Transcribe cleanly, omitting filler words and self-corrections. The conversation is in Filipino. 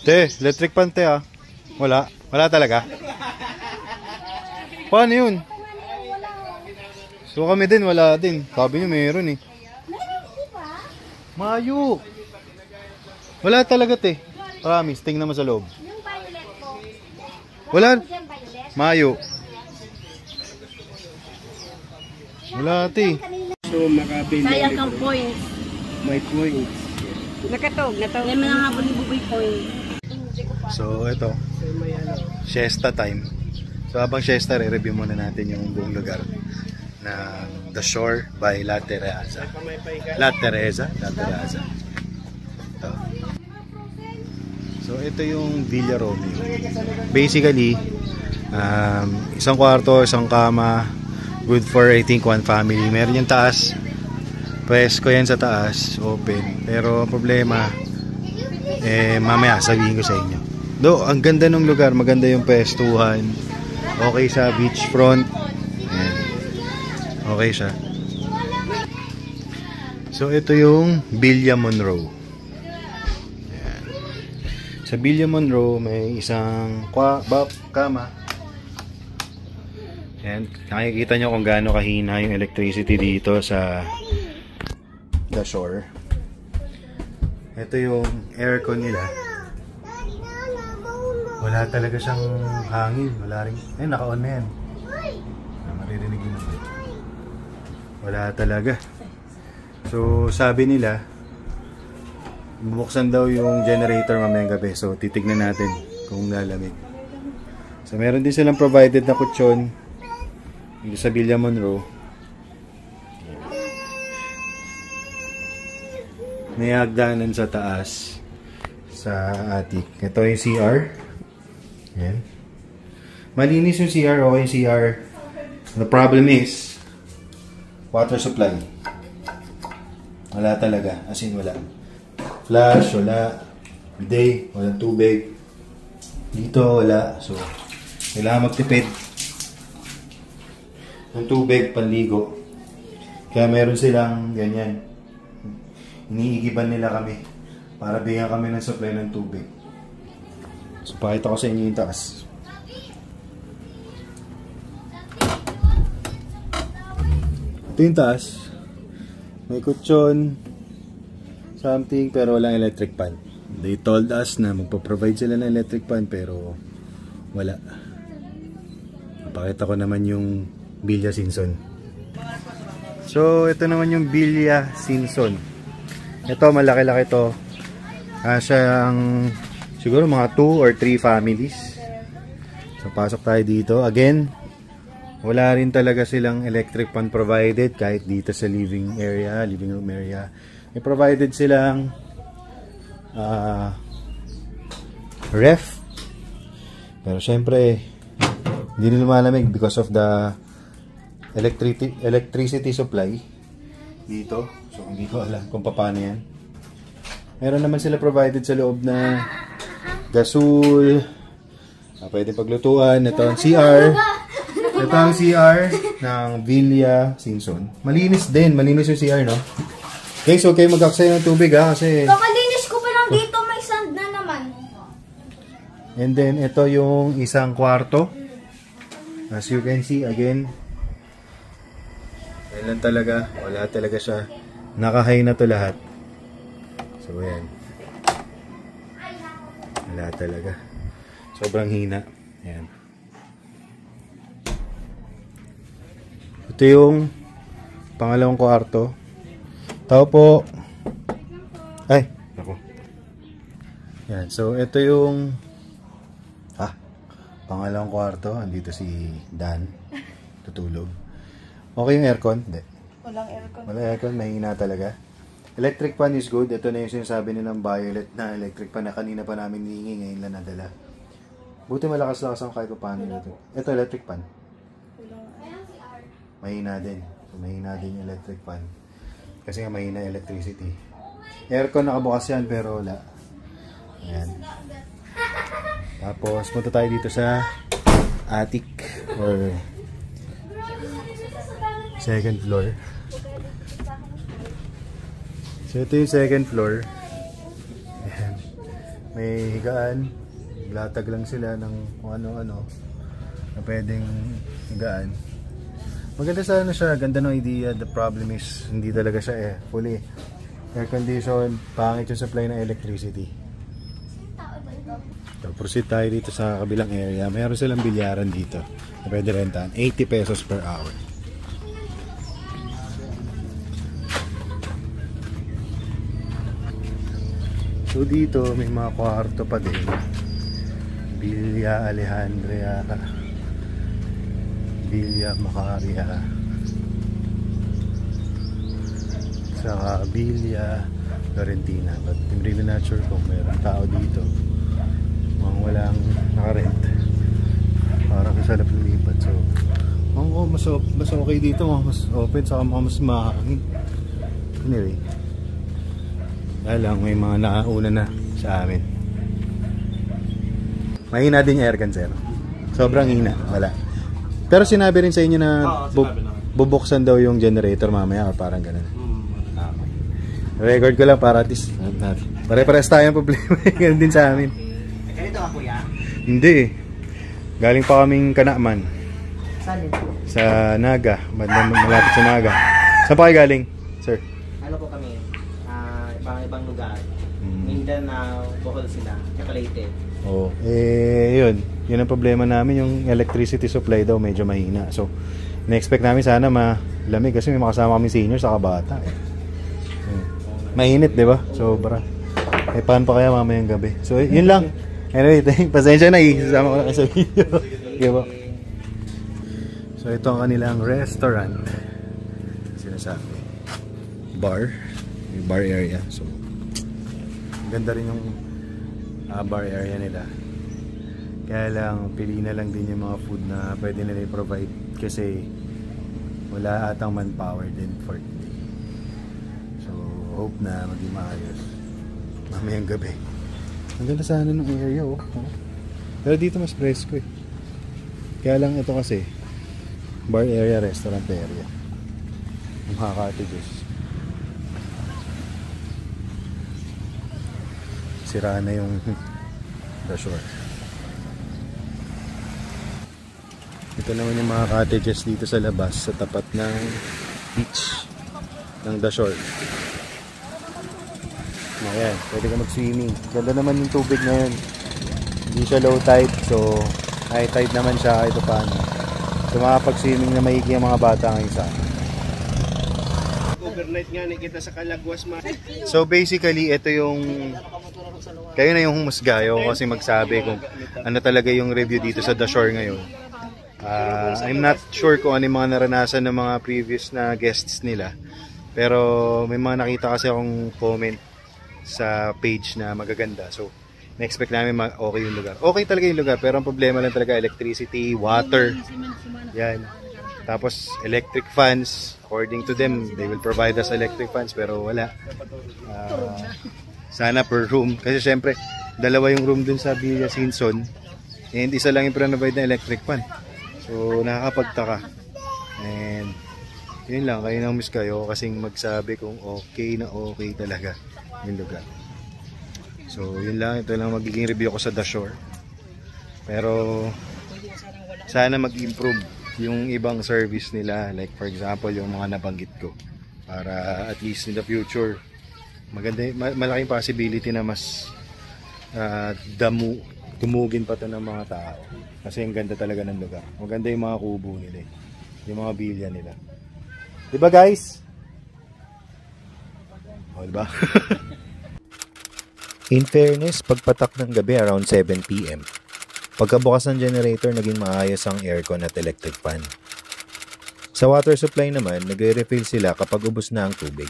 Te, electric pan te ah. Wala. Wala talaga. Paano yun? So kami din, wala din. Sabi niyo meron eh. Mayo. Wala talaga te. Promise, tingnan mo sa loob. Wala. Mayo. Wala te. So makabili. Sayang kang points. May points. Nakatog. May mga habol ni Buboy points. So ito. Siesta time. So habang siesta, re-review muna natin yung buong lugar na The Shore by La Teresa. La Teresa. Ito. So ito yung Villa Romeo. Basically, isang kwarto, isang kama, good for I think one family. Meron yung taas, pwesto yan sa taas, open. Pero problema, mamaya sabihin ko sa inyo. Do, ang ganda ng lugar, maganda yung pwestuhan. Okay sa beachfront. Ayan. Okay siya. So ito yung Villa Monroe. Ayan. Sa Villa Monroe may isang kama. Ayan. Nakikita nyo kung gaano kahina yung electricity dito sa The Shore. Ito yung aircon nila. Wala talaga siyang hangin. Wala rin. Naka-on na yan. Maririnig yun naman. Wala talaga. So, sabi nila, bubuksan daw yung generator mamayang gabi. So, titignan natin kung lalamig. So, meron din silang provided na kutsyon dito sa Villa Monroe. May hagdanan sa taas sa attic. Ito yung CR. Yan. Malinis yung CR. Okay yung CR. The problem is water supply. Wala talaga. As in wala. Flash, wala. Bidet, walang tubig. Dito, wala. So, kailangan magtipid ng tubig, panligo. Kaya meron silang ganyan. Iniigiban nila kami para bigyan kami ng supply ng tubig. So, pakita ko sa inyo yung taas. Ito yung taas. May kutsyon, something, pero walang electric fan. They told us na magpo-provide sila ng electric fan, pero wala. Pakita ko naman yung Villa Sinson. So, ito naman yung Villa Sinson. Ito, malaki-laki to. Siyang siguro mga 2 or 3 families. So, pasok tayo dito. Again, wala rin talaga silang electric fan provided kahit dito sa living room area. May provided silang ref. Pero syempre, hindi nila malamig because of the electricity supply dito. So, hindi ko alam kung paano yan. Meron naman sila provided sa loob na gasol. Pwede paglutuan. Ito ang CR. Ito ang CR ng Villa Sinson. Malinis din. Malinis yung CR, no? Okay, so kayo mag-aksaya ng tubig, ha? Kasi kakalinis ko pa lang dito. May sand na naman. And then, ito yung isang kwarto. As you can see, again, kailan talaga, wala talaga siya. Nakahay na to lahat. So, ayan. Wala talaga. Sobrang hina. Ayan. Ito yung pangalawang kwarto. Tao po. Ay, ako. Ayan. So, ito yung pangalawang kwarto. Andito si Dan. Tutulog. Okay yung aircon? Hindi. Walang aircon. Walang aircon. Mahina talaga. Electric fan is good. Ito na yung sinasabi nilang violet na electric fan na kanina pa namin hihingi, ngayon lang nadala. Buti malakas-lakas ang kahit paano nito. Ito electric fan. Mahina din. So, mahina din yung electric fan. Kasi nga mahina electricity. Aircon nakabukas yan pero wala. Ayan. Tapos punta tayo dito sa attic or second floor. So ito yung second floor. Ayan. may higaan. Latag lang sila ng kung ano-ano na pwedeng higaan. Maganda sana siya, ganda ng idea. The problem is, hindi talaga siya fully air condition, pangit yung supply ng electricity. So, proceed tayo dito sa kabilang area. Meron silang bilyaran dito na pwede rentahan, 80 pesos per hour. So dito may mga kwarto pa din. Villa Alejandria, Villa Macaria, saka Villa Florentina. But I'm really not sure kung mayroong tao dito. Mukhang walang nakarent. Parang kasalap lumipat. So mas okay dito, mas open, saka mas mahangin. Anyway, lang may mga nakauna na sa amin. Mahina din yung aircon, sir. Sobrang hina, wala. Pero sinabi rin sa inyo na bubuksan daw yung generator mamaya or parang ganun. Okay. Record ko lang para at least pare-pares tayong problema. Ganun din sa amin. Ganito ka, kuya? Hindi. Galing pa kaming Kanaman. Saan ito? Sa Naga. Malapit sa Naga. Saan pa kayo galing, sir? Ano po kami? Ibang lugar. Mindanao, Bohol sila. Chocolate. Oh, yun. Yun ang problema namin, yung electricity supply daw medyo mahina. So, na-expect namin sana malamig kasi may makasama kami senior sa kabata. Mainit, di ba? Sobra. Paano pa kaya mamayang gabi? So, yun lang. Anyway, pasensya na, isasama ko na kayo sa video. Okay ba? So, ito ang kanilang restaurant. Sinasabi. Bar. Yung bar area. So, ganda rin yung bar area nila. Kaya lang, pili na lang din yung mga food na pwede nila i-provide kasi wala atang manpower din for today. So, hope na maging maayos mamayang gabi. Ang ganda sana ng area, oh. Pero dito mas presko eh. Kaya lang ito kasi bar area, restaurant area. Ang mga cottages. Sira na yung the shore. Ito naman yung mga cottages dito sa labas sa tapat ng beach ng the shore. Ayan, pwede ka mag-swimming. Ganda naman yung tubig na yun. Hindi siya low tide, so high tide naman siya kahit paano. So makapag-swimming na maigi ang mga bata ngayon sa akin. Overnight nga kita sa Calagwas. So basically, ito yung kayo na yung humusgayo kasi magsabi kung ano talaga yung review dito sa The Shore ngayon. I'm not sure kung ano yung mga naranasan ng mga previous na guests nila. Pero may mga nakita kasi akong comment sa page na magaganda. So, na-expect namin okay yung lugar. Okay talaga yung lugar, pero ang problema lang talaga electricity, water. Yan. Tapos electric fans. According to them, they will provide us electric fans pero wala. Sana per room. Kasi syempre, dalawa yung room dun sa Villa Sinson and isa lang yung provide na electric fan. So, nakakapagtaka. And, yun lang. Kayo nang miss kayo kasing magsabi kung okay na okay talaga yung lugar. So, yun lang. Ito lang magiging review ko sa The Shore. Pero, sana mag-improve yung ibang service nila. Like, for example, yung mga nabanggit ko. Para at least in the future, maganda, malaking possibility na mas dumugin pa to ng mga tao kasi ang ganda talaga ng lugar. Maganda yung mga kubo nila eh. Yung mga bilya nila, diba guys? O diba? In fairness, pagpatak ng gabi around 7 PM, pagkabukas ng generator naging maayos ang aircon at electric fan. Sa water supply naman, nagre-refill sila kapag ubos na ang tubig.